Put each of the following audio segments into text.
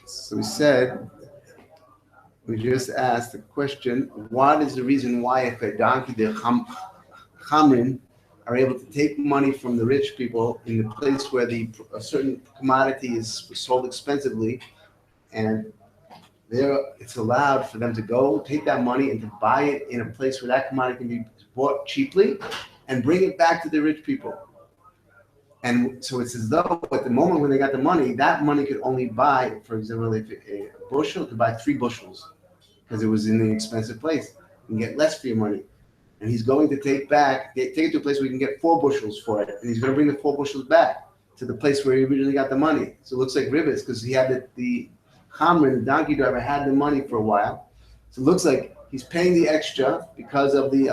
So we just asked the question, what is the reason why if a donkey, the Chamrin, are able to take money from the rich people in the place where a certain commodity is sold expensively, and there it's allowed for them to go take that money and to buy it in a place where that commodity can be bought cheaply and bring it back to the rich people. And so it's as though at the moment when they got the money, that money could only buy, for example, if a bushel could buy 3 bushels because it was in the expensive place. You can get less for your money. And he's going to take it to a place where you can get 4 bushels for it. And he's going to bring the 4 bushels back to the place where he originally got the money. So it looks like rivers because he had the Chamrin, the donkey driver, had the money for a while. So it looks like he's paying the extra because of the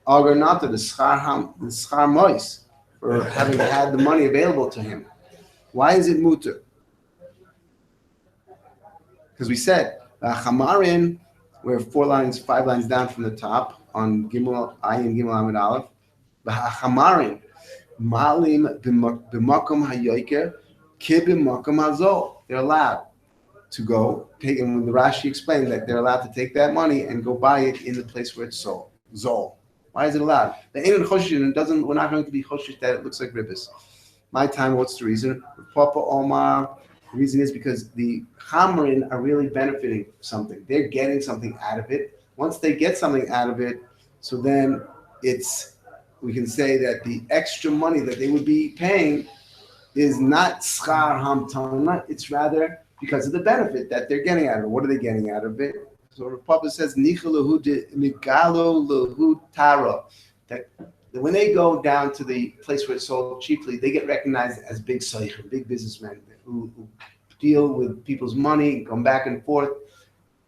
Argonata, the Schar Mois, for having had the money available to him. Why is it mutter? Because we said Chamarin, we're 5 lines down from the top on Gimel Ayin Gimel Amid Aleph. Chamarin Malim b'makom hayoker kib'makom hazol. They're allowed to go take, and when the Rashi explained that they're allowed to take that money and go buy it in the place where it's sold. Zol. Why is it allowed? The Ein Choshin doesn't. We're not going to be Choshish that it looks like ribbis. My time. What's the reason? Papa Omar. The reason is because the Chamrin are really benefiting from something. They're getting something out of it. Once they get something out of it, so then we can say that the extra money that they would be paying is not schar hamtana. It's rather because of the benefit that they're getting out of it. What are they getting out of it? So the Papa says, tara, that when they go down to the place where it's sold cheaply, they get recognized as big soichim, big businessmen who deal with people's money, come back and forth,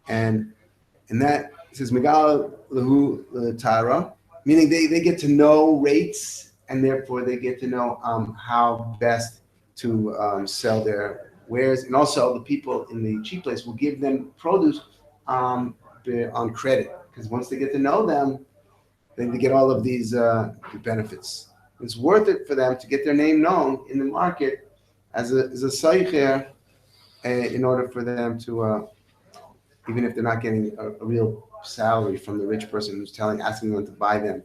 and that it says Megal Lahu Tara, meaning they get to know rates, and therefore they get to know how best to sell their wares, and also the people in the cheap place will give them produce on credit, because once they get to know them, then they get all of these benefits. It's worth it for them to get their name known in the market as a seicher, in order for them to, even if they're not getting a real salary from the rich person who's asking them to buy them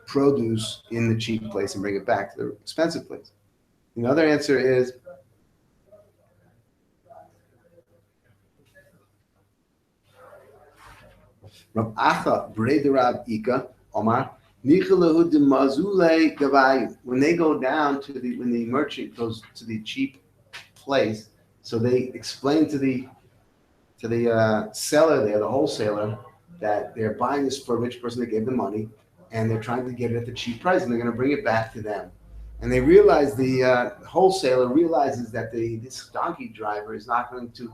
produce in the cheap place and bring it back to the expensive place. The other answer is Rav Acha Brei Rav Ika Omar Nichalahu de Mazule Gavayim. When they go down when the merchant goes to the cheap place, so they explain to the seller there, the wholesaler, that they're buying this for a rich person that gave them money, and they're trying to get it at the cheap price, and they're going to bring it back to them. And they realize, the wholesaler realizes that this donkey driver is not going to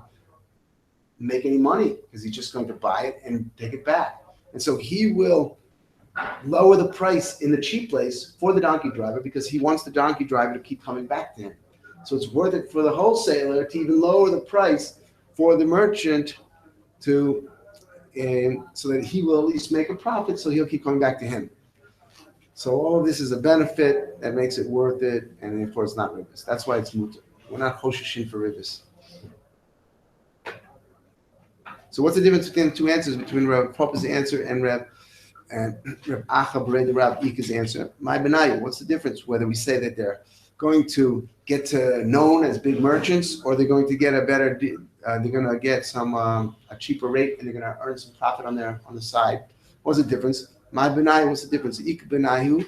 make any money because he's just going to buy it and take it back. And so he will lower the price in the cheap place for the donkey driver because he wants the donkey driver to keep coming back to him. So it's worth it for the wholesaler to even lower the price for the merchant so that he will at least make a profit, so he'll keep coming back to him. So all of this is a benefit that makes it worth it, and therefore it's not ribis. That's why it's mutar. We're not choshishin for ribis. So what's the difference between the two answers, between Rav Papa's answer and Rav Acha Brei Rav Ika's answer? My benayu, what's the difference whether we say that they're going to get known as big merchants, or they're going to get they're going to get some a cheaper rate, and they're going to earn some profit on the side? What's the difference? My benayu, what's the difference? Ik benayu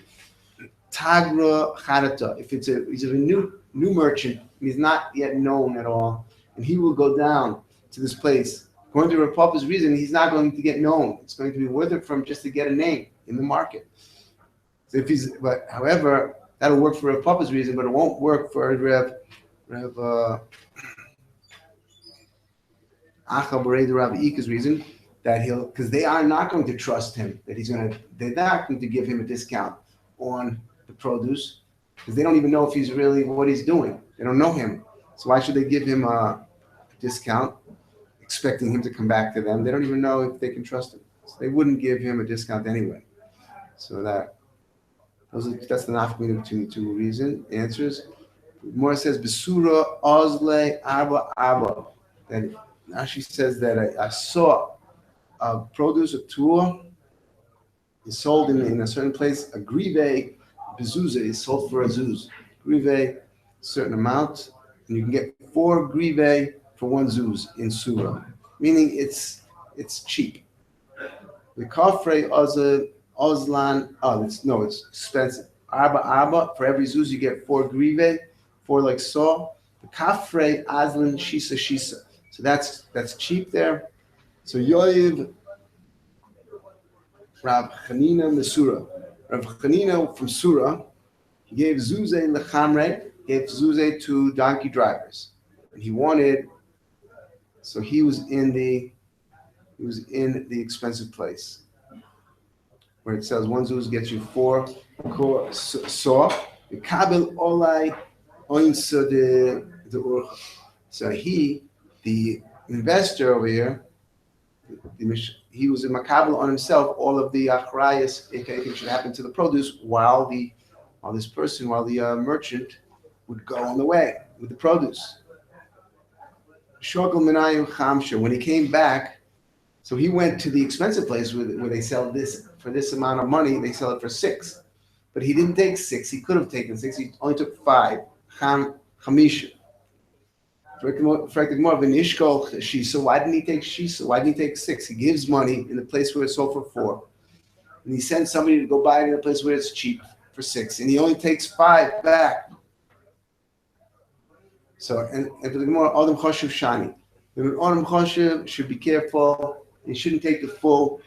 tagra charata. If he's a new merchant, he's not yet known at all, and he will go down to this place. According to Rav Papa's reason, he's not going to get known. It's going to be worth it for him just to get a name in the market. So however, that'll work for Rav Papa's reason, but it won't work for Rav Acha Brei Rav Ika's reason, because they are not going to trust him, they're not going to give him a discount on the produce, because they don't even know if he's really what he's doing. They don't know him. So why should they give him a discount, expecting him to come back to them? They don't even know if they can trust him. So they wouldn't give him a discount anyway. So that's the nafkamina between the two answers. More says Besura Ozle Arba Arba, that now she says that I saw a produce, a tour is sold in a certain place. A grive bezuzah is sold for a zuz. Grive, a certain amount, and you can get 4 grive for 1 zuz in surah, meaning it's cheap. The kafre ozlan, it's expensive. Arba, for every zuz you get 4 grive, 4 like saw. The kafre azlan shisa. So that's cheap there. So Yoiv Rav Chanina Mesura. Rav Chanina from Surah, he gave Zuzeh lechamre, gave Zuzeh to donkey drivers. And he was in the expensive place where it says 1 zuz gets you 4 saw. The kabel olai oinsa the urcha. So the investor over here, he was a makabel on himself all of the achrayas if anything should happen to the produce while the merchant would go on the way with the produce. Shokal minayim chamsha. When he came back, so he went to the expensive place where they sell this for this amount of money. They sell it for 6, but he didn't take 6. He could have taken 6. He only took 5. Chamisha. So why didn't he take shisa? Why didn't he take 6? He gives money in the place where it's sold for 4, and he sends somebody to go buy it in a place where it's cheap for 6, and he only takes 5 back. So and for the Gemara, Adam Choshev Shani, the Adam Choshev should be careful. He shouldn't take the full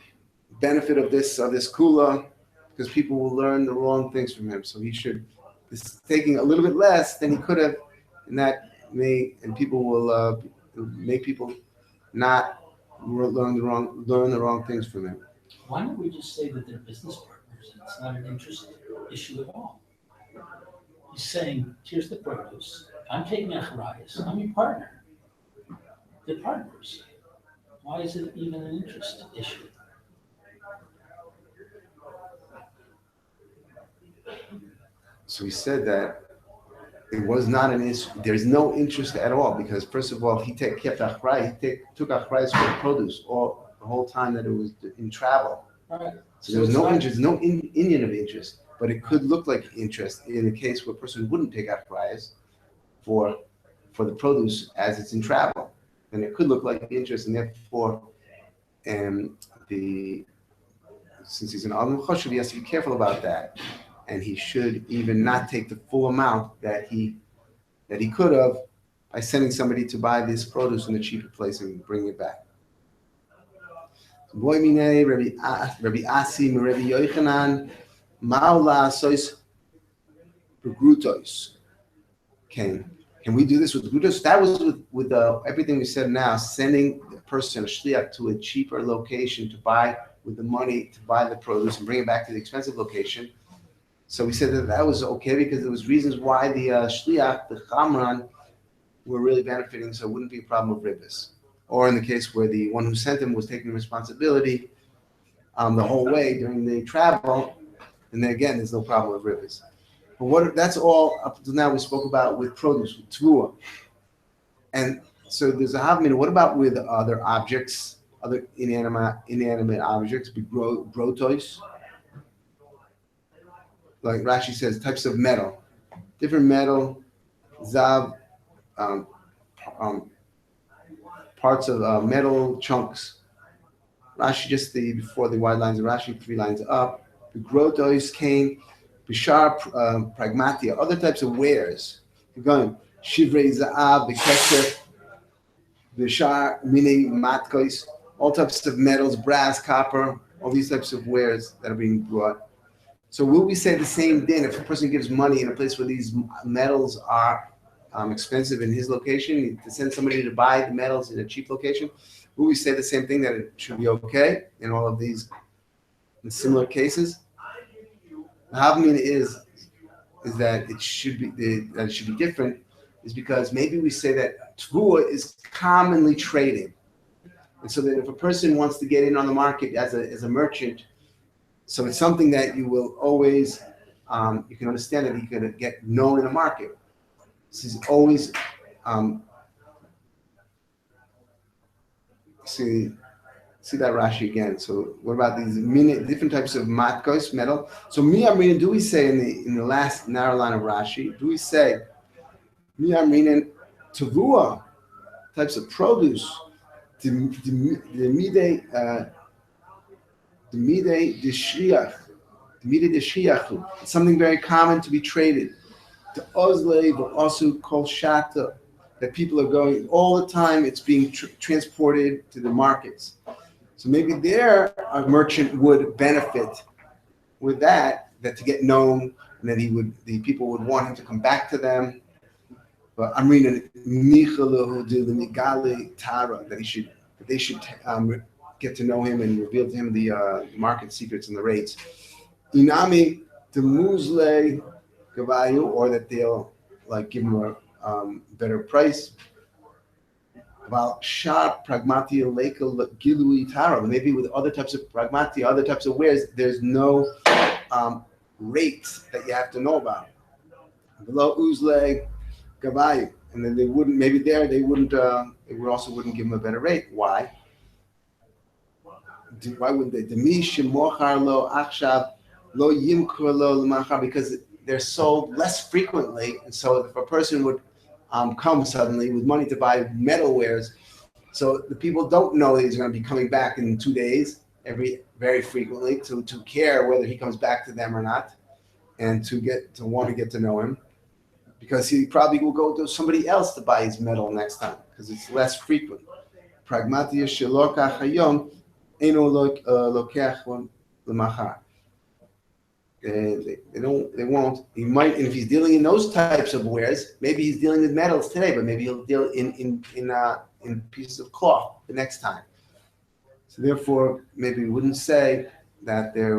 benefit of this kula, because people will learn the wrong things from him. So he should be taking a little bit less than he could have, and that people will make people not learn the wrong things from him. Why don't we just say that they're business partners and it's not an interest issue at all? He's saying, here's the produce. I'm taking achrayas. I'm your partner. They're partners. Why is it even an interest issue? So he said that it was not an issue. There's no interest at all, because first of all, he kept achrayas. He took achrayas for the produce all the whole time that it was in travel. Right. So there was no interest, no Indian of interest, but it could look like interest in a case where a person wouldn't take achrayas for the produce as it's in travel. And it could look like interest, and therefore, since he's an Adam Choshev, he has to be careful about that, and he should even not take the full amount that he could have by sending somebody to buy this produce in the cheaper place and bring it back. Boy mine Rabbi Asim Rabbi Yochanan Maula Sois Begrutos. Can we do this with Begrutos? That was with everything we said now, sending a person, a shliach, to a cheaper location to buy with the money to buy the produce and bring it back to the expensive location. So we said that was okay because there was reasons why the shliach, the chamran, were really benefiting, so it wouldn't be a problem of ribbis. Or in the case where the one who sent him was taking responsibility the whole way during the travel, and then again, there's no problem with ribbis. But that's all up to now we spoke about with produce, with tvua. And so there's a havmin. What about with other objects, other inanimate objects, brotois? Like Rashi says, types of metal, different metal, zav, parts of metal chunks. Rashi before the wide lines of Rashi, 3 lines up. The grotois came, bishar pragmatia, other types of wares. You're going shivrei za'av, bekesef, bishar meaning matkois, all types of metals, brass, copper, all these types of wares that are being brought. So will we say the same din if a person gives money in a place where these metals are expensive in his location, to send somebody to buy the metals in a cheap location? Will we say the same thing, that it should be okay in all of these in similar cases? The havmin is that it should be different, is because maybe we say that tvua is commonly traded, and so that if a person wants to get in on the market as a merchant, so it's something that you will always you can understand that you can get known in the market. This is always see that Rashi again. So what about these different types of matkos, metal? So miyamrinin, do we say in the last narrow line of Rashi, do we say miyamrinin tavua, types of produce, the midei deshriach, the midei deshriachu, something very common to be traded. The ozle, but also called shata, that people are going all the time. It's being transported to the markets. So maybe there a merchant would benefit with that to get known, and that the people would want him to come back to them. But I'm reading Michalahu do the Migali Tara, that they should get to know him and reveal to him the market secrets and the rates. Inami the Muzle Gavayu, or that they'll like give him a better price. About shar pragmati lekel gilui tara. Maybe with other types of pragmati, other types of wares, there's no rates that you have to know about. Below uzle gavayu, and then they wouldn't. Maybe there they wouldn't. They would also wouldn't give them a better rate. Why? Why would they? Lo achshav lo yimkur lo l'machar, because they're sold less frequently, and so if a person would come suddenly with money to buy metal wares, so the people don't know that he's going to be coming back in 2 days, very frequently, to care whether he comes back to them or not, and to want to get to know him, because he probably will go to somebody else to buy his metal next time because it's less frequent. Pragmatia shelokach hayom eno lokech l'machar. They won't. He might, and if he's dealing in those types of wares, maybe he's dealing with metals today, but maybe he'll deal in pieces of cloth the next time. So therefore, maybe we wouldn't say that they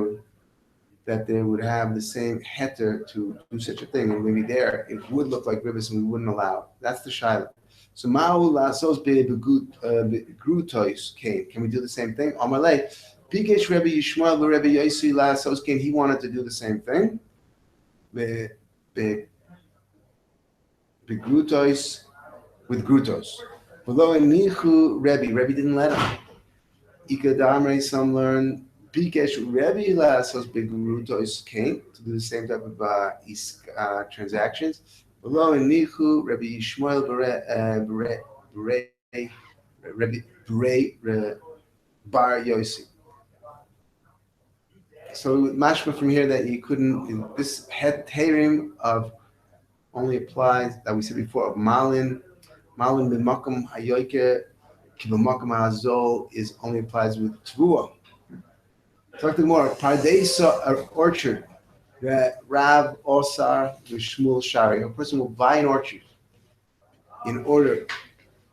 would have the same heter to do such a thing, and maybe there it would look like ribis, and we wouldn't allow it. That's the shaila. So ma'u lasos begrutois came. Can we do the same thing? Amalei. Pikesh Rebbe Yishmael Rebbe Yossi Lasoskin, he wanted to do the same thing. Begrutos with grutos. Below Nichu Rebbe didn't let him. Ikadamre, some learn Pikesh Rebbe Lasos Begrutos came to do the same type of transactions. Below Nichu Rebbe Yishmael Rebbe Bar Yossi. So mashma from here that you couldn't. This heterim of only applies that we said before of malin b'makom hayoike ki b'makom hazol is only applies with tvua. Talk more. Pardesa orchard that Rav Osar v'Shmuel Shari. A person will buy an orchard in order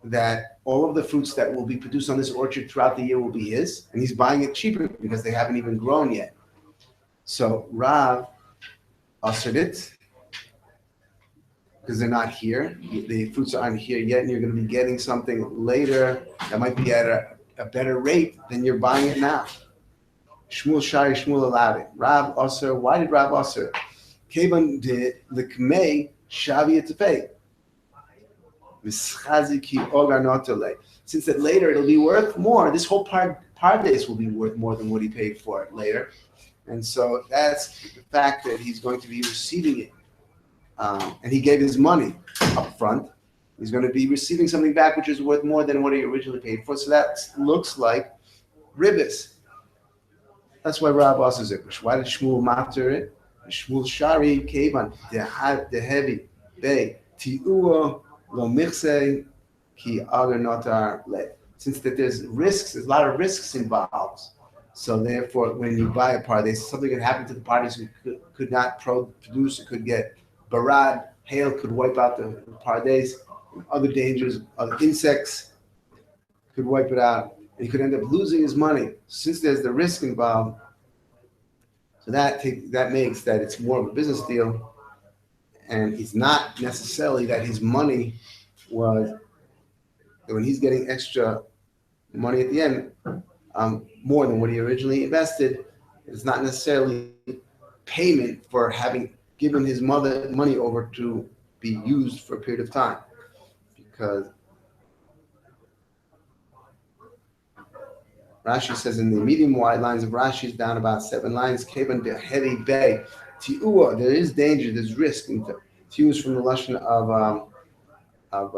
that all of the fruits that will be produced on this orchard throughout the year will be his, and he's buying it cheaper because they haven't even grown yet. So Rav ushered it because they're not here. The fruits aren't here yet, and you're going to be getting something later that might be at a better rate than you're buying it now. Shmuel Shari, Shmuel allowed it. Rav usher. Why did Rav usher? Kevan de l'kmei Chavilah to pay. Since that later it'll be worth more. This whole pardes will be worth more than what he paid for it later. And so that's the fact that he's going to be receiving it. And he gave his money up front. He's going to be receiving something back which is worth more than what he originally paid for. So that looks like ribis. That's why Rav asks it. Why did Shmuel matter it? Shmuel Shari Kevan, the heavy, they, Ti'ua, Lo Michse, Ki Agar Notar Le. Since that there's a lot of risks involved. So therefore, when you buy a pardes, something could happen to the pardes who could not produce. It could get barad, hail could wipe out the pardes. Other dangers, other insects could wipe it out. And he could end up losing his money. Since there's the risk involved, so that makes that it's more of a business deal, and it's not necessarily that his money was, when he's getting extra money at the end, more than what he originally invested, it's not necessarily payment for having given his mother money over to be used for a period of time, because Rashi says in the medium wide lines of Rashi is down about 7 lines. Kevan the heavy bay. Ti'ua, there is danger, there's risk. Ti'ua is from the lashon of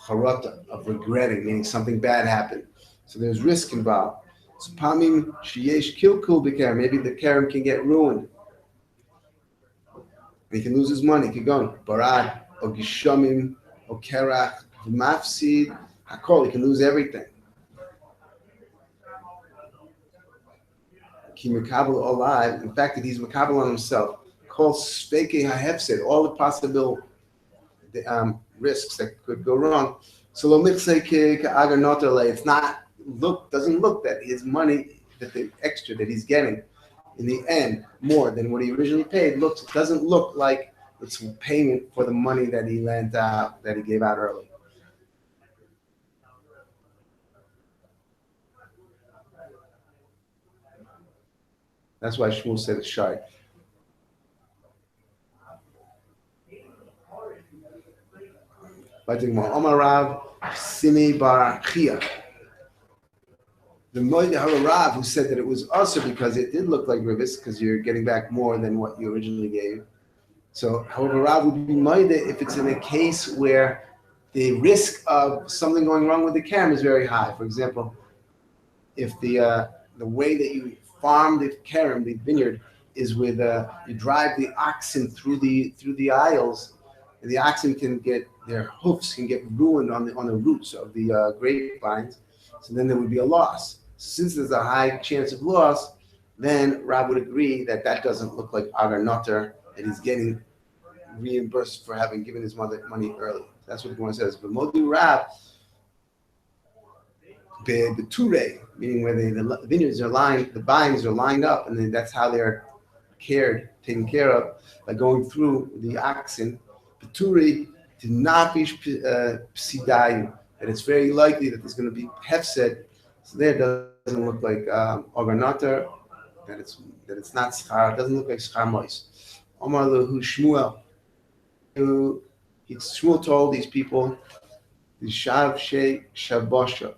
charata, of regretting, meaning something bad happened. So there's risk involved. So pamim sheyesh kilkul b'kerem, maybe the kerem can get ruined. He can lose his money. Keep going. Barad, or gishamim, or kerach, mafsid, hakol. He can lose everything. Ki mekabel alive. In fact, that he's mekabel on himself. Called speke hahefsed. All the possible risks that could go wrong. So lo mitzay ka'agar notale. It's not doesn't look that his money, that the extra that he's getting, in the end, more than what he originally paid, doesn't look like it's payment for the money that he lent out, that he gave out early. That's why Shmuel said it's shy. Omar Rav Simi Bar Chia. The Moed HaRav who said that it was also because it did look like Rivis, because you're getting back more than what you originally gave. So, however, Rav would be Moed if it's in a case where the risk of something going wrong with the kerem is very high. For example, if the way that you farm the kerem, the vineyard, is with you drive the oxen through the aisles, and the oxen their hoofs can get ruined on the roots of the grapevines. So then there would be a loss. Since there's a high chance of loss, then Rab would agree that doesn't look like Agar Noter, that he's getting reimbursed for having given his mother money early. That's what the one says. But Modu Rab, Beture, meaning where the vineyards are lined, the vines are lined up, and then that's how they're taken care of, by going through the oxen. Beture to nafish psidayu, and it's very likely that there's going to be hefsed. So there doesn't look like Ogarnater, that it's not schar. It doesn't look like schar mois. Omar lehu Shmuel. Shmuel told these people, the shav she shabosha.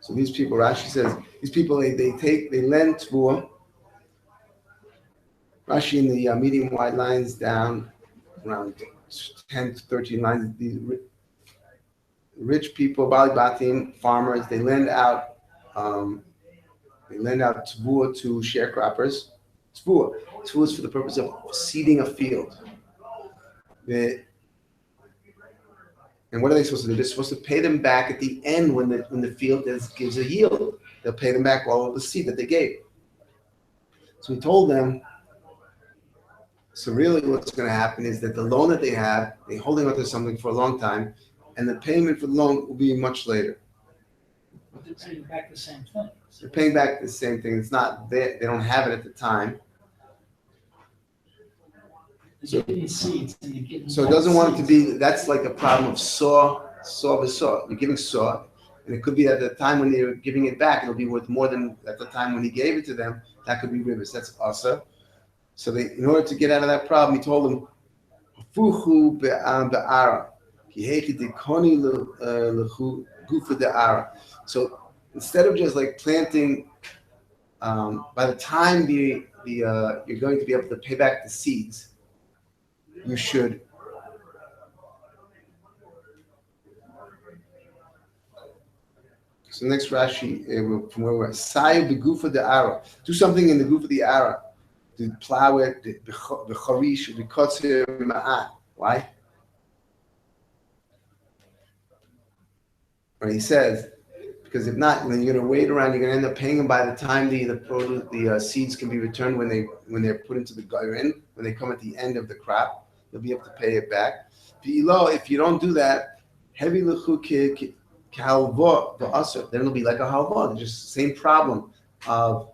So these people, Rashi says, these people they lend tvua. Rashi in the medium wide lines down around 10 to 13 lines. These rich people, Bali Batim, farmers, they lend out tvua to sharecroppers. Tvua is for the purpose of seeding a field. And what are they supposed to do? They're supposed to pay them back at the end when the field gives a yield. They'll pay them back all of the seed that they gave. So he told them. So really what's going to happen is that the loan that they have, they're holding onto something for a long time, and the payment for the loan will be much later. But they're paying back the same thing. They're paying back the same thing. It's not there. They don't have it at the time. They're getting seeds and you're getting. So it doesn't want it to be, that's like a problem of saw. You're giving saw. And it could be at the time when they're giving it back, it'll be worth more than at the time when he gave it to them. That could be rivers. That's asa. So in order to get out of that problem, he told them, "Fuchu be'ara, so instead of just like planting, by the time you're going to be able to pay back the seeds, you should So next Rashi, from where we're at, Sayu begufa de ara. Do something in the goof of the ara. To plow it, the charish, the kotzer ma'at. Why? Or he says, because if not, then you're going to wait around. You're going to end up paying them by the time the seeds can be returned when they're put into the garden, when they come at the end of the crop. You'll be able to pay it back. If you don't do that, heavy lechu halva the usher, then it'll be like a halva. Just the same problem of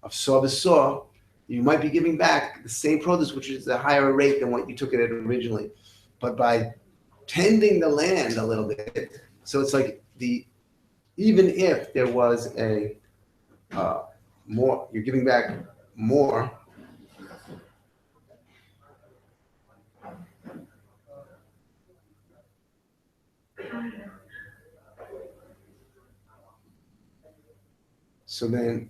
saw. You might be giving back the same produce, which is a higher rate than what you took it at originally, but by tending the land a little bit. So it's like even if there was a more, you're giving back more. So then,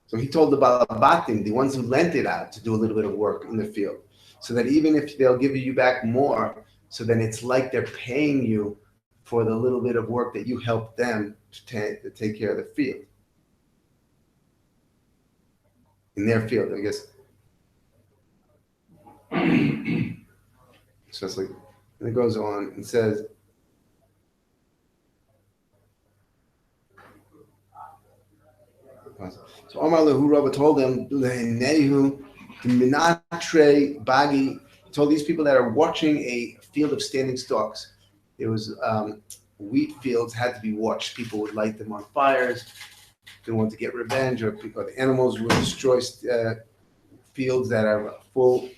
so he told the Balabatim, the ones who lent it out, to do a little bit of work in the field. So that even if they'll give you back more, so then it's like they're paying you for the little bit of work that you helped them to take care of the field. In their field, I guess. So it's like, and it goes on and says, so Omar Lehu Rabba told them, Lehenehu Minatre Bagi, told these people that are watching a field of standing stalks. There was wheat fields had to be watched. People would light them on fires. They want to get revenge, or the animals would destroy fields that are full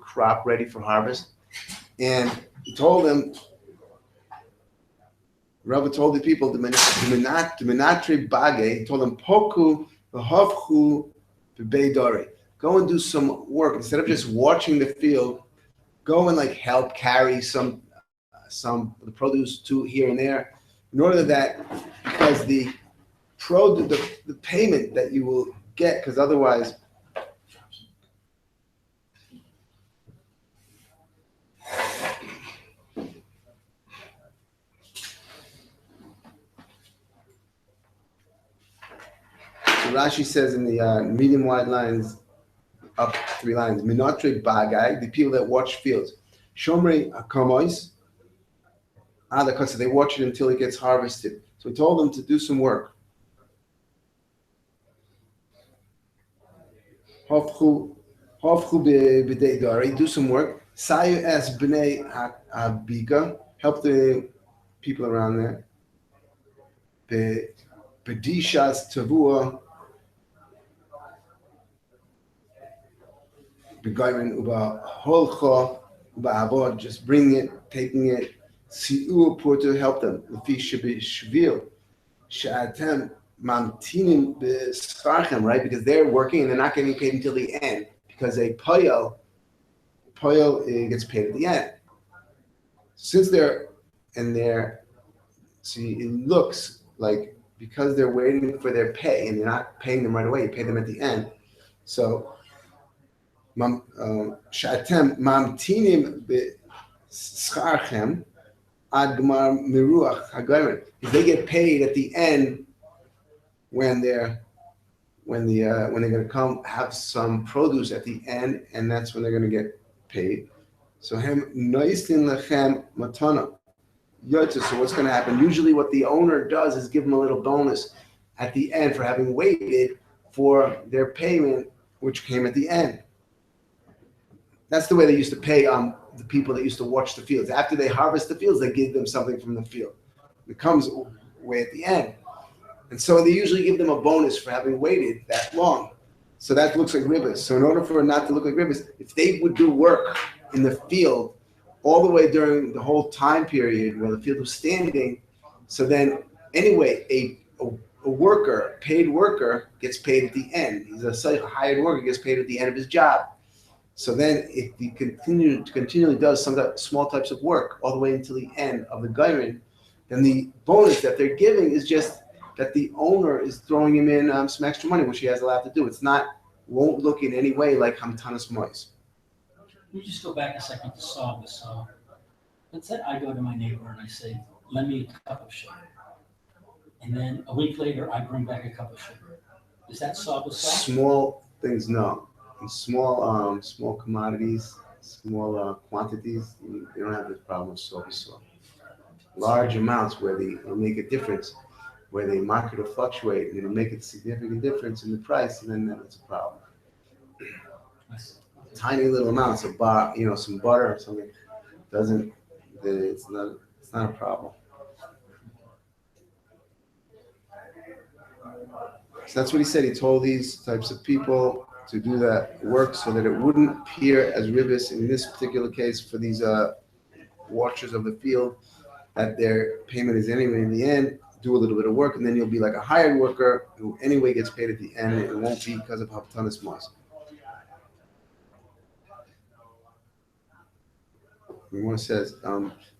crop ready for harvest. And he told them, Rabbi told the people, the Menatre Bage, he told them, Poku v'havchu b'beidori. Go and do some work. Instead of just watching the field, go and like help carry some of the produce to here and there. In order that, because the payment that you will get, because otherwise, Rashi says in the medium wide lines, up 3 lines, Minatre Bagai, the people that watch fields. Shomrei Akamois, because they watch it until it gets harvested. So he told them to do some work. Hofchu b'deidari, do some work. Sayu es b'nei abika, help the people around there. B'dishas tavua, b'gayrin uba holcha uba abod, just bringing it, taking it. Si'u to help them. L'fi shvil she'atem mamtinim b'scharchem, right? Because they're working and they're not getting paid until the end. Because a poyel gets paid at the end. Since see, it looks like because they're waiting for their pay and you're not paying them right away, you pay them at the end. So, she'atem mamtinim b'scharchem ad gmar miruach hagayrin. They get paid at the end when they're going to come have some produce at the end, and that's when they're going to get paid. So hem noistin lechem matana. So what's going to happen? Usually, what the owner does is give them a little bonus at the end for having waited for their payment, which came at the end. That's the way they used to pay the people that used to watch the fields. After they harvest the fields, they give them something from the field. It comes way at the end. And so they usually give them a bonus for having waited that long. So that looks like ribbis. So in order for it not to look like ribbis, if they would do work in the field all the way during the whole time period where the field was standing, so then anyway, a worker, paid worker, gets paid at the end. He's a hired worker, gets paid at the end of his job. So then if he continually does some small types of work all the way until the end of the gayrin, then the bonus that they're giving is just that the owner is throwing him in some extra money, which he has allowed to do. Won't look in any way like hamtanas mois. Let me just go back a second to solve this. Let's say I go to my neighbor and I say, lend me a cup of sugar. And then a week later, I bring back a cup of sugar. Does that solve the problem? Small things, no. In small commodities, small quantities, you don't have this problem with soil. Large amounts where it'll make a difference, where the market will fluctuate and it'll make a significant difference in the price, and then that's a problem. Tiny little amounts of some butter or something it's not a problem. So that's what he said. He told these types of people to do that work so that it wouldn't appear as ribbis in this particular case for these watchers of the field, that their payment is anyway in the end. Do a little bit of work, and then you'll be like a hired worker who anyway gets paid at the end, and it won't be because of haftanas mois. The one says,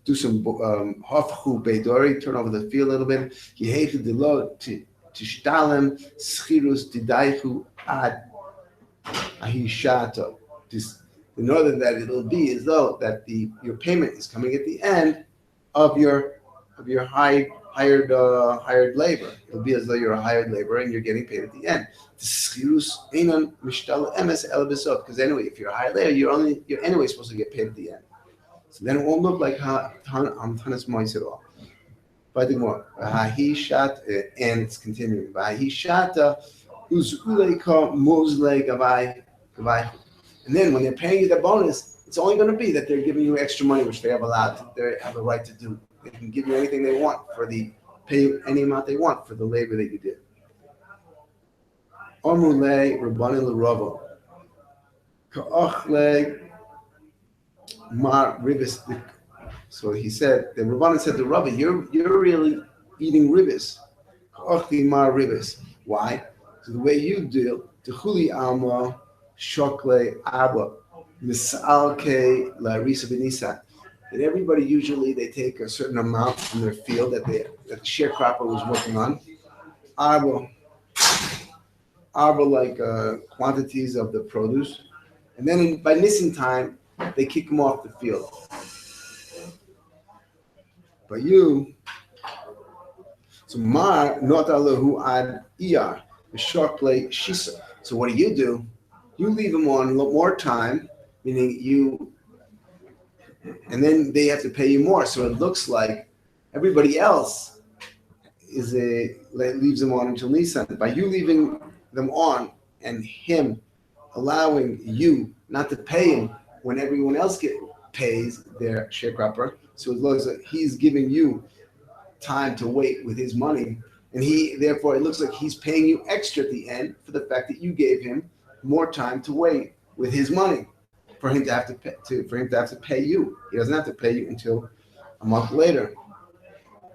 do some hafchu beidori, turn over the field a little bit. Yehechu delo tishtalem schirus didaichu ad ahishato. In order that it'll be as though that your payment is coming at the end of your hired labor. It'll be as though you're a hired laborer and you're getting paid at the end. Because anyway, if you're a hired labor, you're anyway supposed to get paid at the end. So then it won't look like Tanas Mois at all. But more, and it's continuing. And then when they're paying you the bonus, it's only going to be that they're giving you extra money, which they have they have a right to do. They can give you anything they want pay you any amount they want for the labor that you did. Omrule Rabbanin L'Rava Ka'achle Mar Ribis. So he said, the Rabbanin said to Rava, you're really eating ribis. Ka'achli Mar Ribis. Why? So the way you deal, Tehuli Alma Shokle Abba Misalke La Risa Benisa. And everybody usually they take a certain amount from their field that the sharecropper was working on. Arba like quantities of the produce, and then by Nisan time they kick them off the field. But you, so Mar not alahu ad iyar shokle shisa. So what do? You leave them on more time, meaning you. And then they have to pay you more. So it looks like everybody else leaves them on until Nisan. By you leaving them on and him allowing you not to pay him when everyone else pays their sharecropper, so as long as he's giving you time to wait with his money, and therefore it looks like he's paying you extra at the end for the fact that you gave him more time to wait with his money. For him to have to pay you. He doesn't have to pay you until a month later.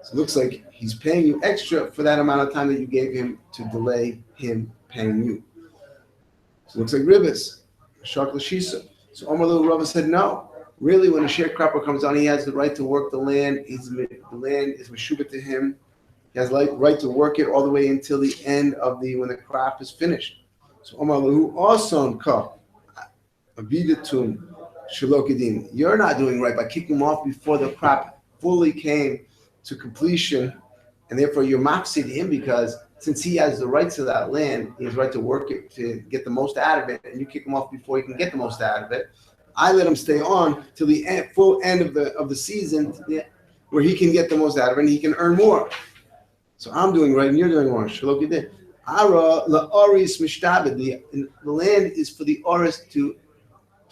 So it looks like he's paying you extra for that amount of time that you gave him to delay him paying you. So it looks like ribis, shak l'shisa. So Omar Little Rava said, no. Really, when a sharecropper comes on, he has the right to work the land. The land is meshubah to him. He has the right to work it all the way until the end of when the crop is finished. So Omar Lahu also ka. You're not doing right by kicking him off before the crop fully came to completion, and therefore you're mafsid him because since he has the rights to that land, he has the right to work it to get the most out of it, and you kick him off before he can get the most out of it. I let him stay on till the full end of the season, where he can get the most out of it and he can earn more. So I'm doing right and you're doing wrong. The land is for the oris to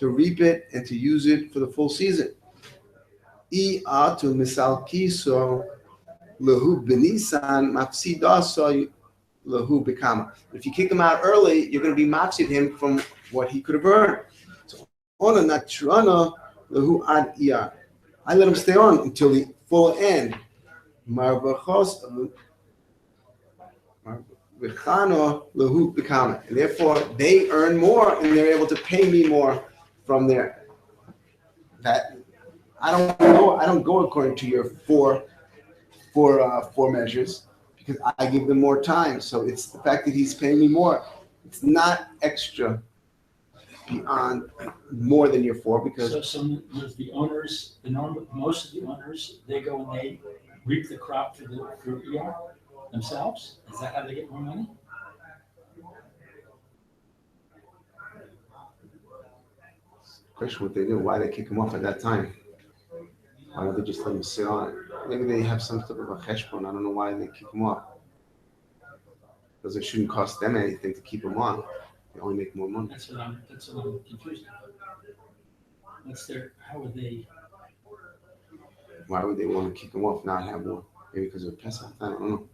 reap it and to use it for the full season. If you kick him out early, you're going to be mafsid him from what he could have earned. So, I let him stay on until the full end. And therefore, they earn more and they're able to pay me more from there. That I don't go according to your four measures because I give them more time. So it's the fact that he's paying me more. It's not extra beyond more than your four because the owners, most of the owners, they go and they reap the crop for ER themselves. Is that how they get more money? Question what they do, why they kick him off at that time. Why don't they just let him sit on it? Maybe they have some type of a cheshbon. I don't know why they kick him off. Because it shouldn't cost them anything to keep him on. They only make more money. That's what I'm confused about. How would they? Why would they want to kick him off, not have more? Maybe because of Pesach? I don't know.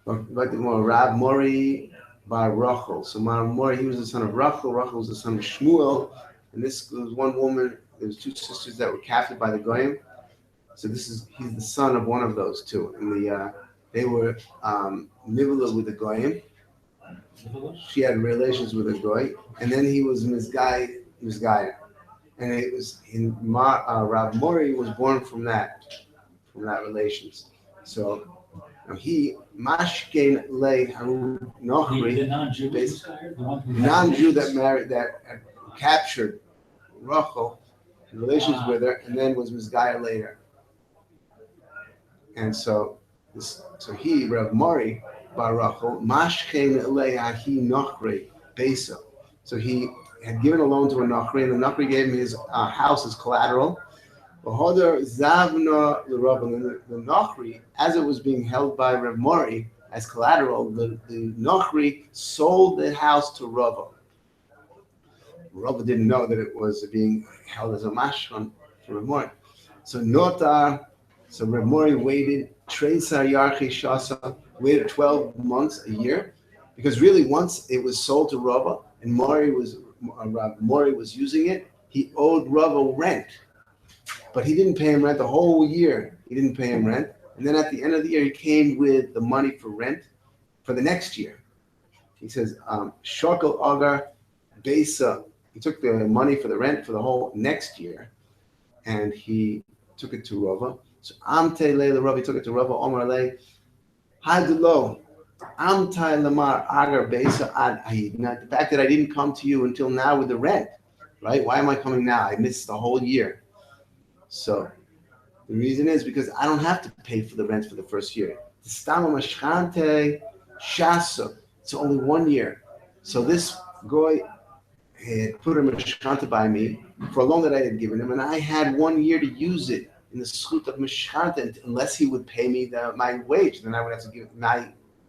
But the more Rab Mori by Rachel. So Mori, he was the son of Rachel. Rachel was the son of Shmuel. And this was one woman. There was two sisters that were captured by the Goyim. So he's the son of one of those two. And they were nivela with the Goyim. She had relations with a Goy. And then he was Mizgaya. and it was in Rav Mori was born from that relations. So he mashkein le haru nochri, The non-Jewish guy, the one who non-Jew that married that captured Rachel in relations with her, and then was misguided later. And so he Rav Mori bar Rachel mashkein le hahi nochri besa. So he had given a loan to a Nachri, and the Nachri gave him his house as collateral. The Nachri, as it was being held by Rav Mori as collateral, the Nachri sold the house to Rava. Rava didn't know that it was being held as a mashkan for Rav Mori. So Rav Mori waited, waited 12 months, a year, because really once it was sold to Rava and Mori was using it, he owed Rava rent. But he didn't pay him rent the whole year. He didn't pay him rent. And then at the end of the year, he came with the money for rent for the next year. He says, Shokel Agar Besa. He took the money for the rent for the whole next year, and he took it to Rava. So Amte Le Rava, he took it to Rava, Omar Le, Hadulo, Amtai Lamar Agar Besa Ad Aid. Now, the fact that I didn't come to you until now with the rent, right? Why am I coming now? I missed the whole year. So the reason is because I don't have to pay for the rent for the first year. It's only 1 year. So this guy had put a mashkanta by me for a loan that I had given him, and I had 1 year to use it in the schut of mashkanta unless he would pay me my wage. Then I would have to give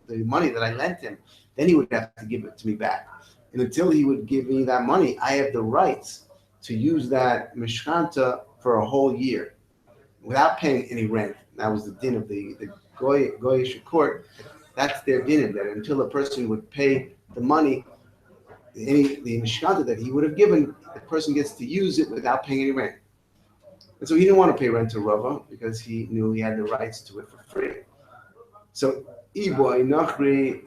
the money that I lent him. Then he would have to give it to me back. And until he would give me that money, I have the rights to use that mashkanta for a whole year without paying any rent. That was the din of the Goyish court. That's their din, that until a person would pay the money, the mishkanta that he would have given, the person gets to use it without paying any rent. And so he didn't want to pay rent to Rava because he knew he had the rights to it for free. So Iboy Nachri,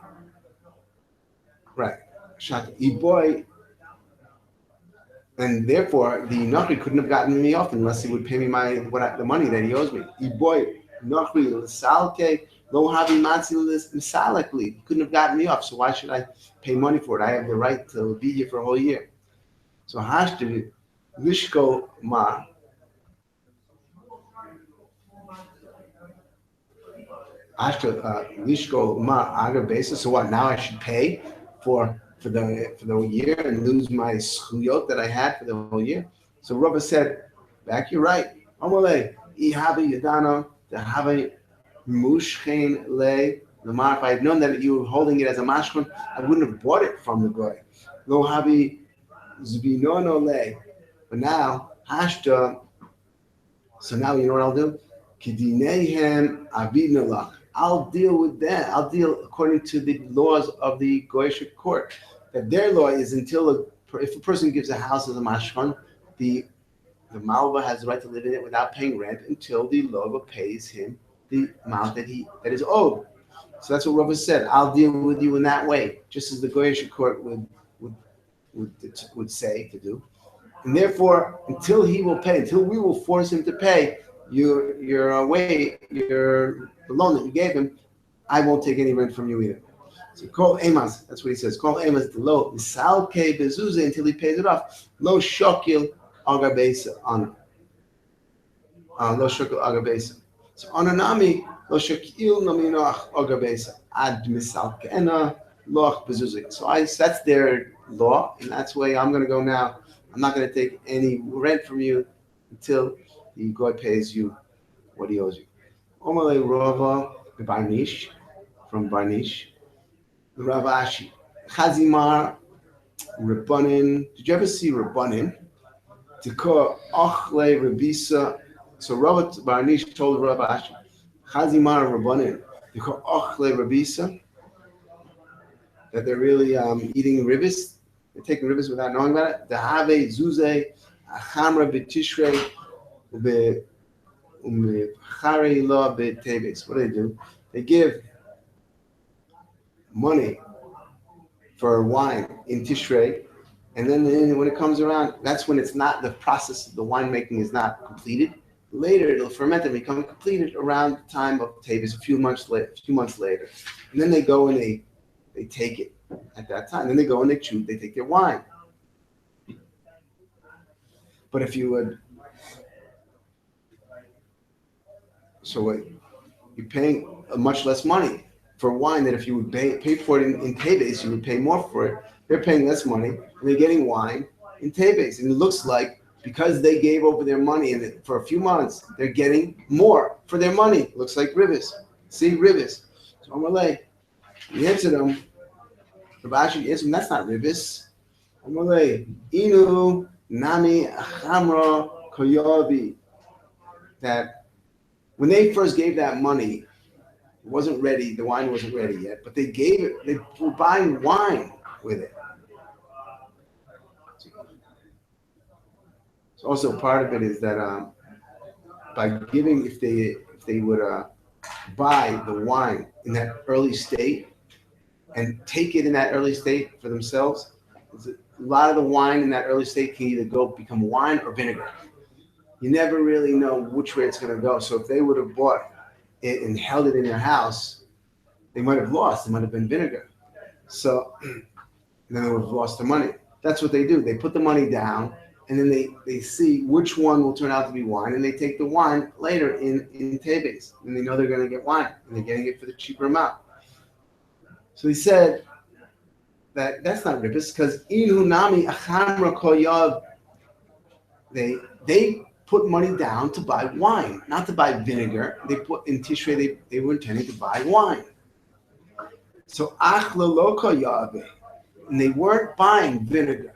right? Iboy. And therefore, the Nachri couldn't have gotten me off unless he would pay me the money that he owes me. Iboy Nachri l'salke lo havi matzi l'salakli. He couldn't have gotten me off, so why should I pay money for it? I have the right to be here for a whole year. So hashtu lishko ma. Hashtu lishko ma agar basis. So what? Now I should pay for the year and lose my schuyot that I had for the whole year. So Rava said, back, you're right. Amalei, ihavi yadano, the mushchein le. If I had known that you were holding it as a mashkon, I wouldn't have bought it from the goy. Lo havi zbinono le. But now, hashta. So now you know what I'll do? Kidinehem avidnalach. I'll deal with that. I'll deal according to the laws of the Goyish court. That their law is if a person gives a house as a mashkan, the malva has the right to live in it without paying rent until the lova pays him the amount that is owed. So that's what Rava said. I'll deal with you in that way, just as the Goyish court would say to do. And therefore, until he will pay, until we will force him to pay the loan that you gave him, I won't take any rent from you either. So call Amos, that's what he says. Call Amos the low salke bezuze until he pays it off. Lo shokil agabesa on lo shokil agabesa. So ananami lo shokil nominoach agabesa ad misalkena loach bezuze. So that's their law, and that's the way I'm going to go now. I'm not going to take any rent from you until the God pays you what he owes you. Omale Rava Barnish from Barnish. Rav Ashi. Chazimar Rabbanin. Did you ever see Rabbanin? Tikor Ochle Rabisa. So Rav Barnish told Rav Ashi, Chazimar Rabbanin. Tikor Ochle Rabisa. That they're really eating ribis. They're taking ribis without knowing about it. Dehave Zuze Achamra B'Tishrei Umechari Lo B'Teves. What do? They give money for wine in Tishrei, And then when it comes around, that's when it's not, the process of the winemaking is not completed. Later, it'll ferment and become completed around the time of Tavis, a few months later. And then they go and they take it at that time. Then they go and they choose, they take their wine. But if you would, so what, you're paying much less money for wine than if you would pay for it in Tavis, you would pay more for it. They're paying less money and they're getting wine in Tavis. And it looks like because they gave over their money and for a few months, they're getting more for their money. It looks like Rivis. See, Rivis. So Amalei, you answer them. Rabashi answer them, that's not Rivis. Amalei, Inu, Nami, Achamra, Koyobi. That when they first gave that money, it wasn't ready, the wine wasn't ready yet, but they gave it, they were buying wine with it. So also part of it is that by giving, if they would buy the wine in that early state and take it in that early state for themselves, a lot of the wine in that early state can either become wine or vinegar. You never really know which way it's going to go. So if they would have bought it and held it in their house, they might have lost. It might have been vinegar. So then they would have lost their money. That's what they do. They put the money down, and then they see which one will turn out to be wine, and they take the wine later in Tebes, and they know they're going to get wine, and they're getting it for the cheaper amount. So he said that's not ribis, because inunami achamra koyav, they put money down to buy wine, not to buy vinegar. They put in Tishrei, they were intending to buy wine. So achla lo koyav, and they weren't buying vinegar.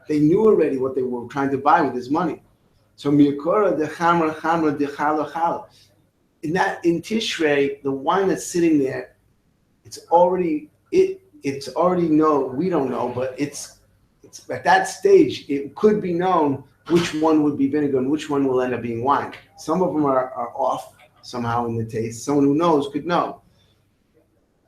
They knew already what they were trying to buy with his money. So miakora de chamra de chala. In Tishrei, the wine that's sitting there, it's already known. We don't know, but it's at that stage. It could be known which one would be vinegar and which one will end up being wine. Some of them are off somehow in the taste. Someone who knows could know.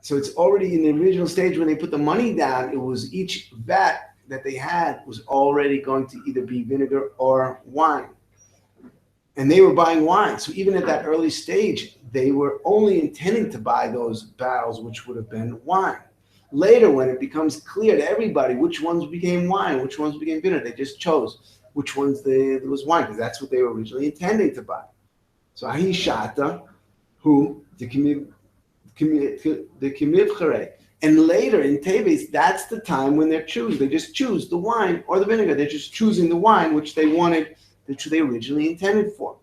So it's already in the original stage when they put the money down. It was each vat that they had was already going to either be vinegar or wine. And they were buying wine. So even at that early stage, they were only intending to buy those barrels, which would have been wine. Later, when it becomes clear to everybody which ones became wine, which ones became vinegar, they just chose which ones there was wine, because that's what they were originally intending to buy. So Ahi Shata, who the Kimivchere. And later in Teves, that's the time when they just choose the wine or the vinegar. They're just choosing the wine which they wanted, which they originally intended for.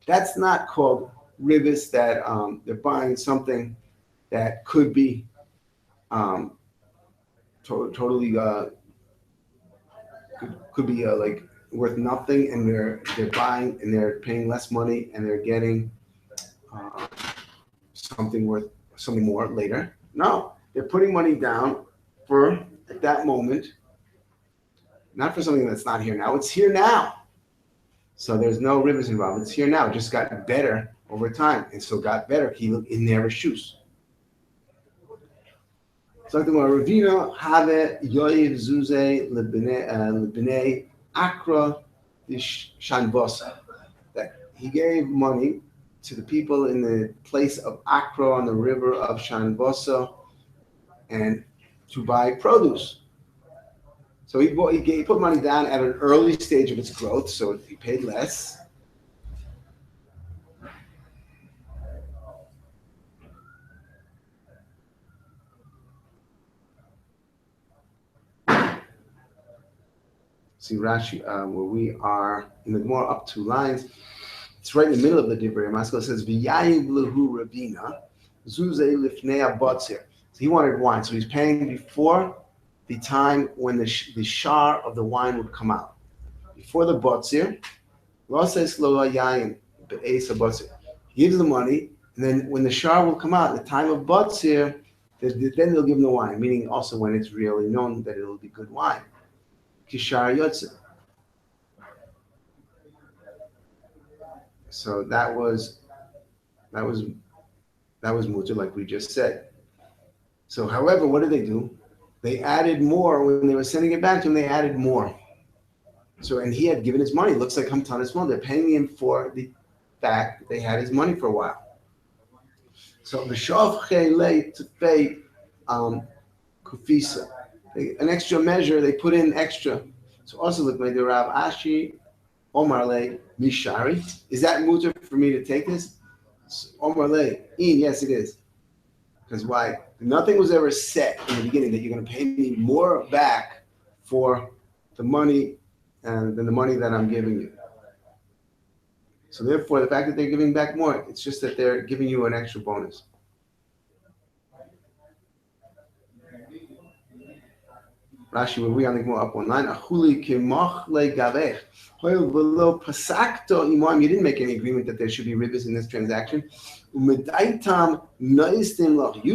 That's not called ribis, that they're buying something that could be totally could be like worth nothing, and they're buying and they're paying less money and they're getting something more later. No, they're putting money down for at that moment, not for something that's not here now. It's here now. So there's no ribis involved. It's here now. It just got better over time, and so got better in their shoes. So the Ravina have Yoiv Zuze Lebene Akra Shanvosa, that he gave money to the people in the place of Akra on the river of Shanvosa, and to buy produce. So he put money down at an early stage of its growth, so he paid less. See Rashi, where we are in the Gemara, up 2 lines. It's right in the middle of the Divrei Maskell. It says V'yayiv lehu Ravina Zuzei lifnei abatzir. So he wanted wine, so he's paying before the time when the shar of the wine would come out. Before the batzir, lo says lo yayin be'es abatzir. He gives the money, and then when the shar will come out, the time of batzir, then they'll give him the wine. Meaning also when it's really known that it will be good wine. Kishar Yotze. So that was mutter, like we just said. So, however, what do? They added more when they were sending it back to him. They added more. So, and he had given his money. It looks like Hamtanis Mal. They're paying him for the fact that they had his money for a while. So the Shavchelei to pay Kufisa, an extra measure. They put in extra. So also look like the Rav Ashi Omarle Mishari. Is that mutter for me to take this? Omarle, yes, it is. Because why? Nothing was ever set in the beginning that you're going to pay me more back for the money than the money that I'm giving you. So therefore, the fact that they're giving back more, it's just that they're giving you an extra bonus. Rashi, where we on the more up one line, Achuli kimach legavech. You didn't make any agreement that there should be ribbis in this transaction. You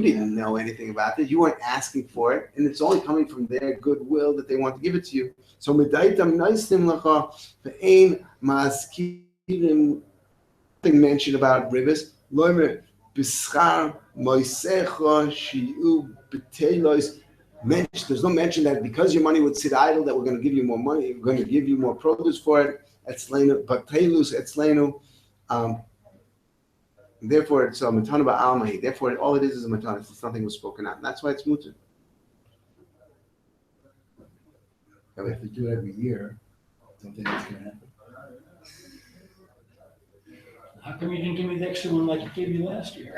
didn't know anything about it. You weren't asking for it, and it's only coming from their goodwill that they want to give it to you. So nothing mentioned about ribbis. There's no mention that because your money would sit idle that we're going to give you more money, we're going to give you more produce for it. Therefore, it's a matana ba'almahi. Therefore, all it is a matana. It's nothing was spoken out. And that's why it's mutter. If we do it every year, don't think it's going to happen. How come you didn't give me the extra one like you gave me last year?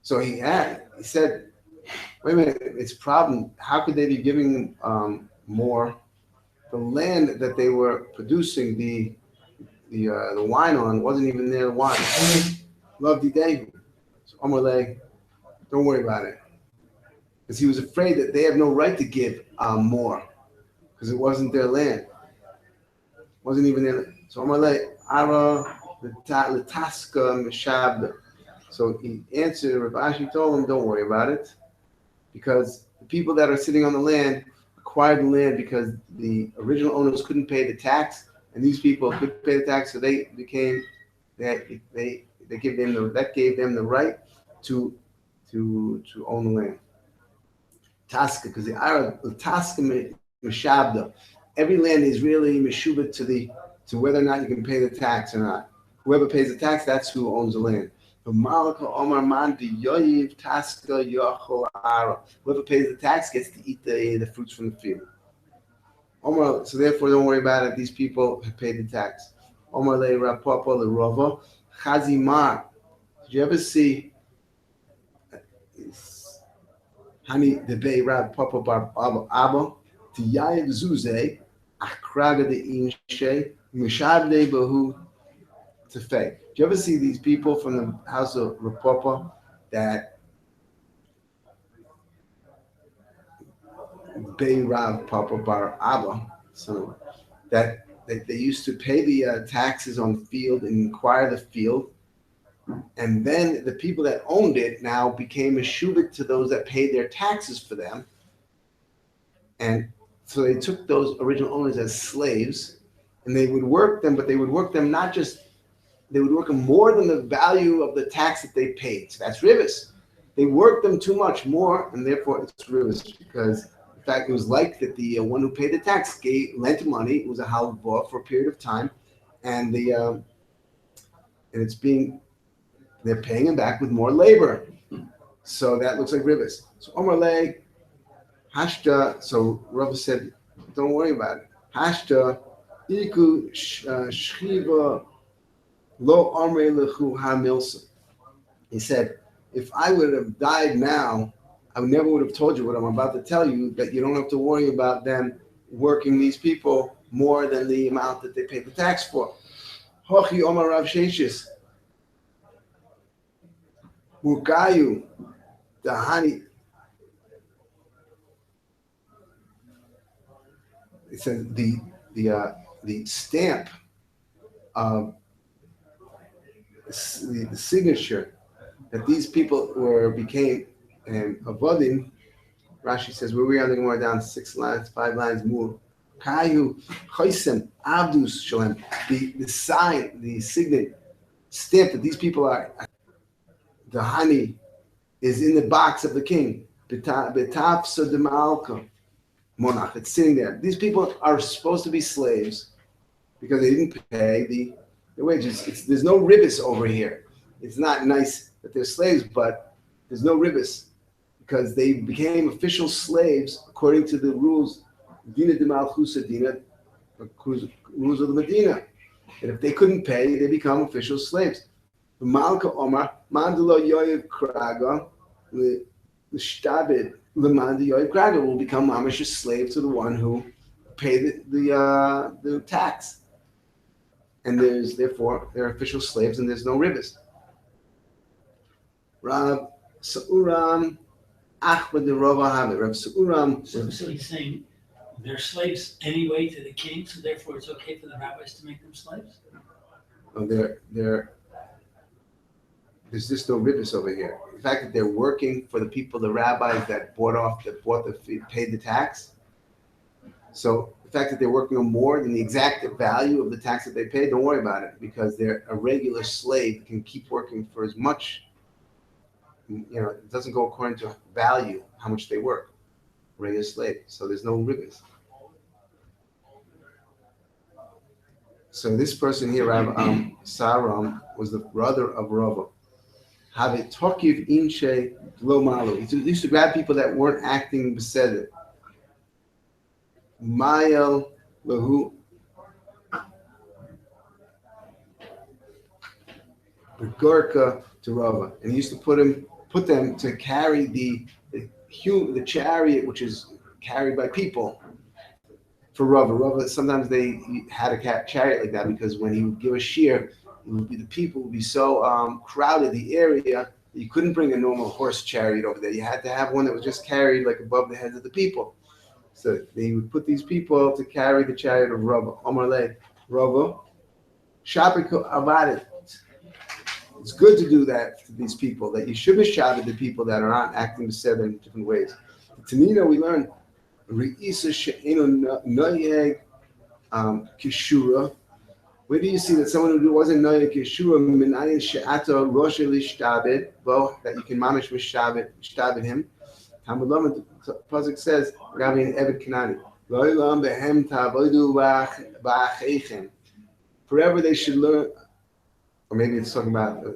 So he said, wait a minute, it's a problem. How could they be giving more? The land that they were producing the wine on wasn't even their wine. Love Didehu. So Omarle, don't worry about it. Because he was afraid that they have no right to give more. Because it wasn't their land. Wasn't even their land. So Omarle, Ara Lataska Meshabda. So he answered, Rav Ashi told him, don't worry about it. Because the people that are sitting on the land acquired the land because the original owners couldn't pay the tax, and these people could pay the tax, so they became that gave them the right to own the land. Taska, because the Arab Taska Meshabda, every land is really meshubah to whether or not you can pay the tax or not. Whoever pays the tax, that's who owns the land. Whoever pays the tax gets to eat the fruits from the field. So therefore, don't worry about it. These people have paid the tax. Omar le Rapapa le Rava Chazimar. Did you ever see Hani the Bay Rab Papa Bar Abba Tiyayev Zuze Akraga de Inshe Mishadle Bahu Tefei? Do you ever see these people from the house of Rapapa that Bay Rav Papa Bar Abba, so that they used to pay the taxes on the field and acquire the field, and then the people that owned it now became a shuvit to those that paid their taxes for them, and so they took those original owners as slaves, and they would work them, but they would work them not just, they would work them more than the value of the tax that they paid. So that's rivas. They worked them too much more, and therefore it's rivas, because in fact, it was like that the one who paid the tax lent money. It was a halva for a period of time, and they're paying him back with more labor. So that looks like rivas. So Omar Le Hashta. So Rav said, don't worry about it. Hashta iku shchiva lo amre lechu hamilsa. He said, if I would have died now, I never would have told you what I'm about to tell you, that you don't have to worry about them working these people more than the amount that they pay the tax for. Hochi Omar Rav Sheshis. Mukayu Dahani. It says the stamp of the signature that these people became avodim. Rashi says, where we are the Gemara down 5 lines more. Kayu, Choisem, Abdus, Shalem. The sign, the signet, stamp that these people are, the honey is in the box of the king. Betafsa de Malka, Monach. It's sitting there. These people are supposed to be slaves because they didn't pay the wages. There's no ribis over here. It's not nice that they're slaves, but there's no ribis because they became official slaves according to the rules, Dina de Malchusa Dina, rules of the Medina. And if they couldn't pay, they become official slaves. Malka Omar, Mandalo Yoyev Kraga, the Shtabid, Lemanda Yoyev Kraga will become Amish a slave to the one who paid the tax. And therefore they're official slaves and there's no ribis. Rav Sa'uram Achbad the Rava Hamid. Rav Sa'uram. So he's saying they're slaves anyway to the king, so therefore it's okay for the rabbis to make them slaves? Oh, there's just no ribis over here. The fact that they're working for the people, the rabbis that paid the tax. So the fact that they're working on more than the exact value of the tax that they paid, don't worry about it, because they're a regular slave can keep working for as much. It doesn't go according to value how much they work. Regular slave. So there's no ribis. So this person here, Rav Saram, was the brother of Rava. Have it tokiv inche lo malu. He used to grab people that weren't acting beseder. Mayel lahu begurka to Rava, and he used to put them to carry the chariot, which is carried by people. For Rava, sometimes they had a chariot like that because when he would give a shear, the people would be so crowded, the area, that you couldn't bring a normal horse chariot over there. You had to have one that was just carried like above the heads of the people. So they would put these people to carry the chariot of Rava. Omar le Rava, Shabbat Avadet. It's good to do that to these people, that you should be Shabbat the people that are not acting beseder in different ways. Tanina, we learn Re'isa she'enu noyeg kishura. Where do you see that someone who wasn't noyeg kishura minayin she'ato rosh lishtabed, that you can mamish mishtabed him? Talmud Lama, the pasuk says, Rabbi and Eved Kanani, Lo'ilam behem ta'avodu ba'acheichem. Forever they should learn, or maybe it's talking about a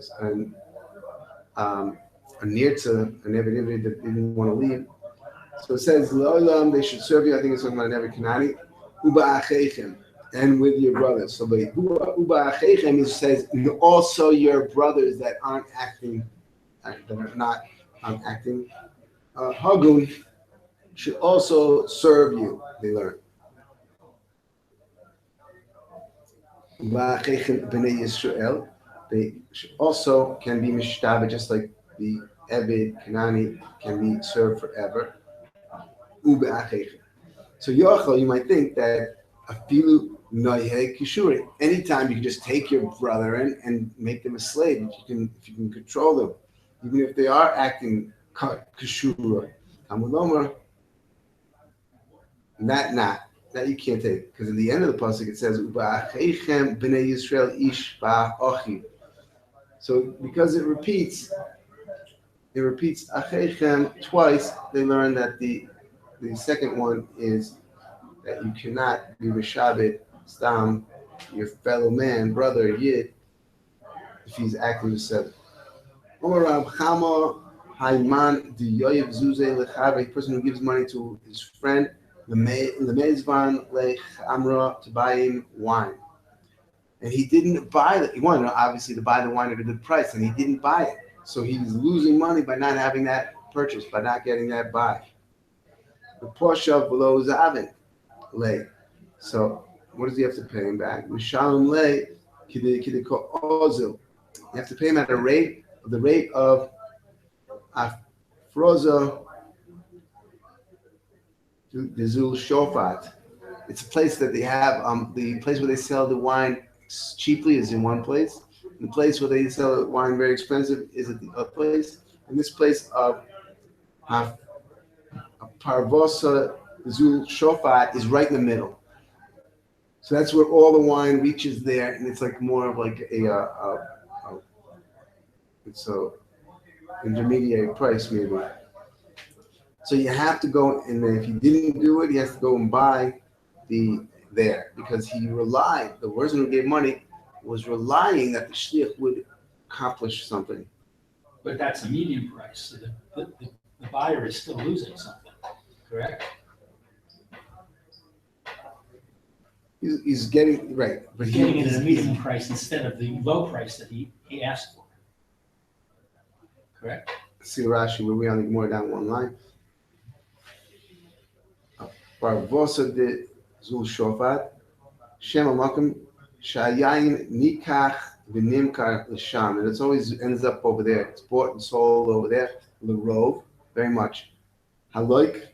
nirtza, an Eved that didn't want to leave. So it says, Lo'ilam, they should serve you. I think it's talking about an Eved Kanani, uba'acheichem, and with your brothers. So by uba'acheichem, it says, also your brothers that aren't acting, that are not acting. Hagun should also serve you, they learn. B'nei Yisrael, they also can be mishtabed, just like the Eved Kanani can be served forever. So Yochel, you might think that afilu noyeh kishuri. Anytime you can just take your brother and make them a slave, if you can control them, even if they are acting kishura. Amulomar, that you can't take, because at the end of the pasuk it says Uba'acheichem b'nei Yisrael ish ba'achi. So because it repeats acheichem twice, they learn that the second one is that you cannot be mishabed stam your fellow man, brother, yid, if he's acting the seven. Omar Rab Chama Hayman the Yoyev Zuze Lechav, a person who gives money to his friend, Lemezvan Lech Amra, to buy him wine. And he didn't buy it. He wanted obviously to buy the wine at a good price, and he didn't buy it. So he's losing money by not having that purchase, by not getting that buy. The Porsche below Zavin lay. So what does he have to pay him back? Mishalom lay Kidiko Ozil. You have to pay him at the rate of Afroza Dizul Shofat. It's a place that they have, the place where they sell the wine cheaply is in one place. The place where they sell the wine very expensive is at the other place. And this place of Parvosa Dizul Shofat is right in the middle. So that's where all the wine reaches there, and it's like more of like it's a intermediate price maybe. So you have to go, and then if he didn't do it, he has to go and buy there because he relied. The person who gave money was relying that the shliach would accomplish something. But that's a medium price, so the buyer is still losing something, correct? He's getting right, but He's getting it at a medium price instead of the low price that he asked for. Correct? See Rashi, where we only more down one line. Barvosa de Zul Shofat, Shem Amakim, Shayayin Nikach V'Nimkar L'Sham, and it always ends up over there. It's bought and sold over there. L'Rov, very much. Haloik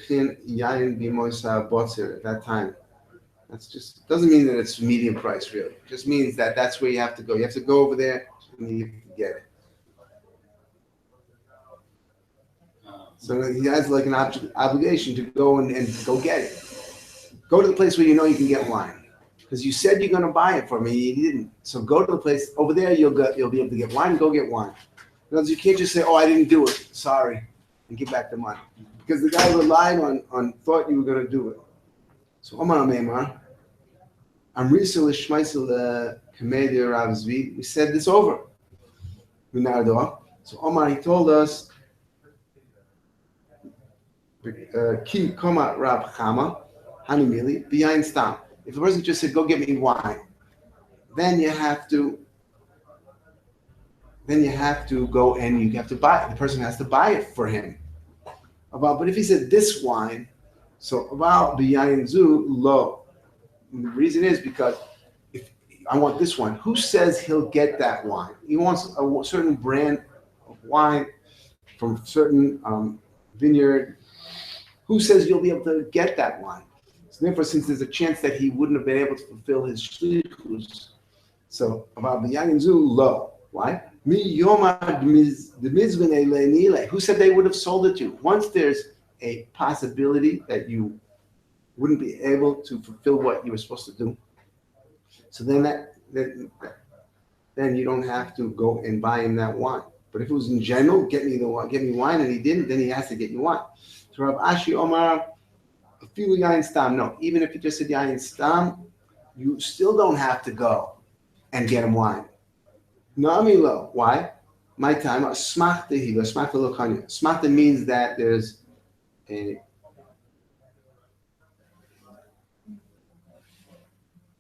Chin Yayin B'Moisa Botzer at that time. That's just doesn't mean that it's medium price really. It just means that that's where you have to go. You have to go over there and you can get it. So he has like an obligation to go and go get it. Go to the place where you know you can get wine. Because you said you're going to buy it for me, you didn't. So go to the place over there. You'll be able to get wine. Go get wine. Because you can't just say, "Oh, I didn't do it. Sorry," and give back the money. Because the guy relied on thought you were going to do it. So Omar Meimar, Amrisa l'shmaisel Kamedia Rav Zvi. We said this over. So Omar, he told us. Ki koma Rab Chama, Hanimili, behind stam. If a person just said, "Go get me wine," then you have to go and you have to buy it. The person has to buy it for him. But if he said this wine, so about behind zu lo. The reason is because if I want this wine, who says he'll get that wine? He wants a certain brand of wine from a certain vineyard. Who says you'll be able to get that wine? So therefore, since there's a chance that he wouldn't have been able to fulfill his shlichus, so about the Yaginzu, low. Why? Who said they would have sold it to you? Once there's a possibility that you wouldn't be able to fulfill what you were supposed to do, so then you don't have to go and buy him that wine. But if it was in general, get me wine, and he didn't, then he has to get you wine. So Rav Ashi Omar, Afilu Yayin Stam. No, even if you just said Yayin Stam, you still don't have to go and get him wine. Namilo. Why? My time. Smachta hila, smachta lokanya. Smachta means that there's a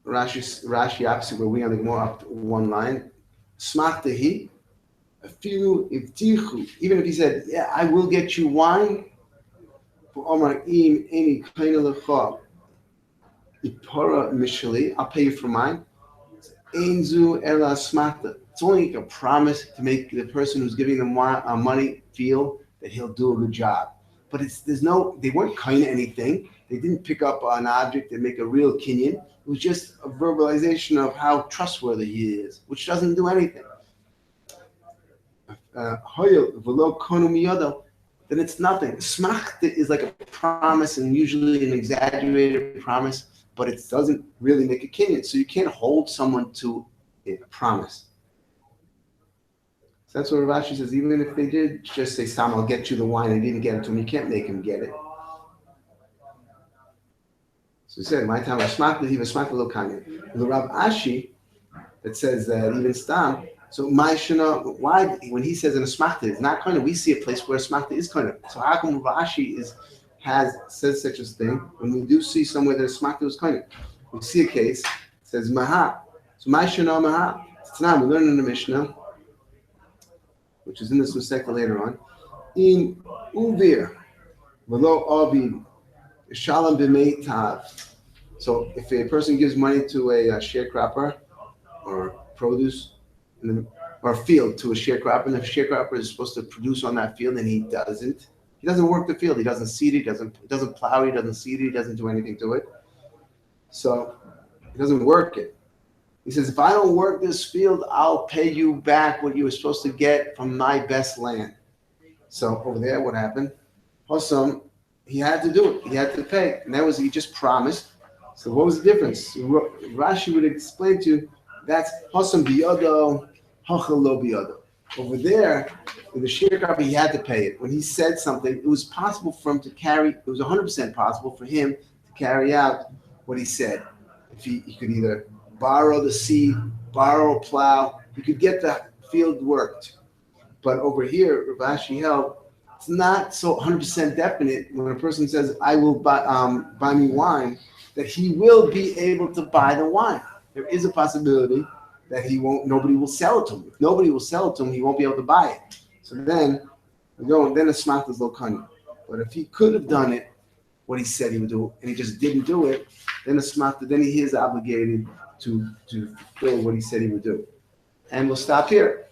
Rashi opposite where we only go up to one line. Smachta hi. Afilu ivtichu. Even if he said, "Yeah, I will get you wine." I'll pay you for mine. It's only a promise to make the person who's giving them money feel that he'll do a good job. But they weren't kind of anything. They didn't pick up an object and make a real kinyan. It was just a verbalization of how trustworthy he is, which doesn't do anything. Then it's nothing. Smachta is like a promise and usually an exaggerated promise, but it doesn't really make a kinyan. So you can't hold someone to a promise. So that's what Rav Ashi says. Even if they did just say, "Sam, I'll get you the wine," and didn't get it to him, you can't make him get it. So he said, "My time was smachta, he was smachta lo kanya." The Rav Ashi that says that even stam. So my shana, why when he says in a smachta, it's not kind of. We see a place where a smachta is kind of. So how come Rashi says such a thing when we do see somewhere that a smachta is kind of? We see a case it says maha. So my shana maha. It's not. We learn in the Mishnah, which is in this Masechta later on. In uvir v'lo abid shalom b'meitav. So if a person gives money to a sharecropper or produce. Or field to a sharecropper, and if a sharecropper is supposed to produce on that field and he doesn't work the field, he doesn't seed it, he doesn't plow it, he doesn't seed it, he doesn't do anything to it. So he doesn't work it. He says, "If I don't work this field, I'll pay you back what you were supposed to get from my best land." So over there, what happened? Hossam, he had to do it. He had to pay. And he just promised. So what was the difference? Rashi would explain to you that's Hasam biyado, Hachal lo biyado. Over there, with the sharecropper, he had to pay it. When he said something, it was possible for him to carry, it was 100% possible for him to carry out what he said. If he could either borrow the seed, borrow a plow, he could get the field worked. But over here, Rav Ashi held, it's not so 100% definite when a person says, I will buy me wine, that he will be able to buy the wine. There is a possibility that nobody will sell it to him. If nobody will sell it to him, he won't be able to buy it. So then a smach is lokani. But if he could have done it, what he said he would do, and he just didn't do it, then he is obligated to fulfill what he said he would do. And we'll stop here.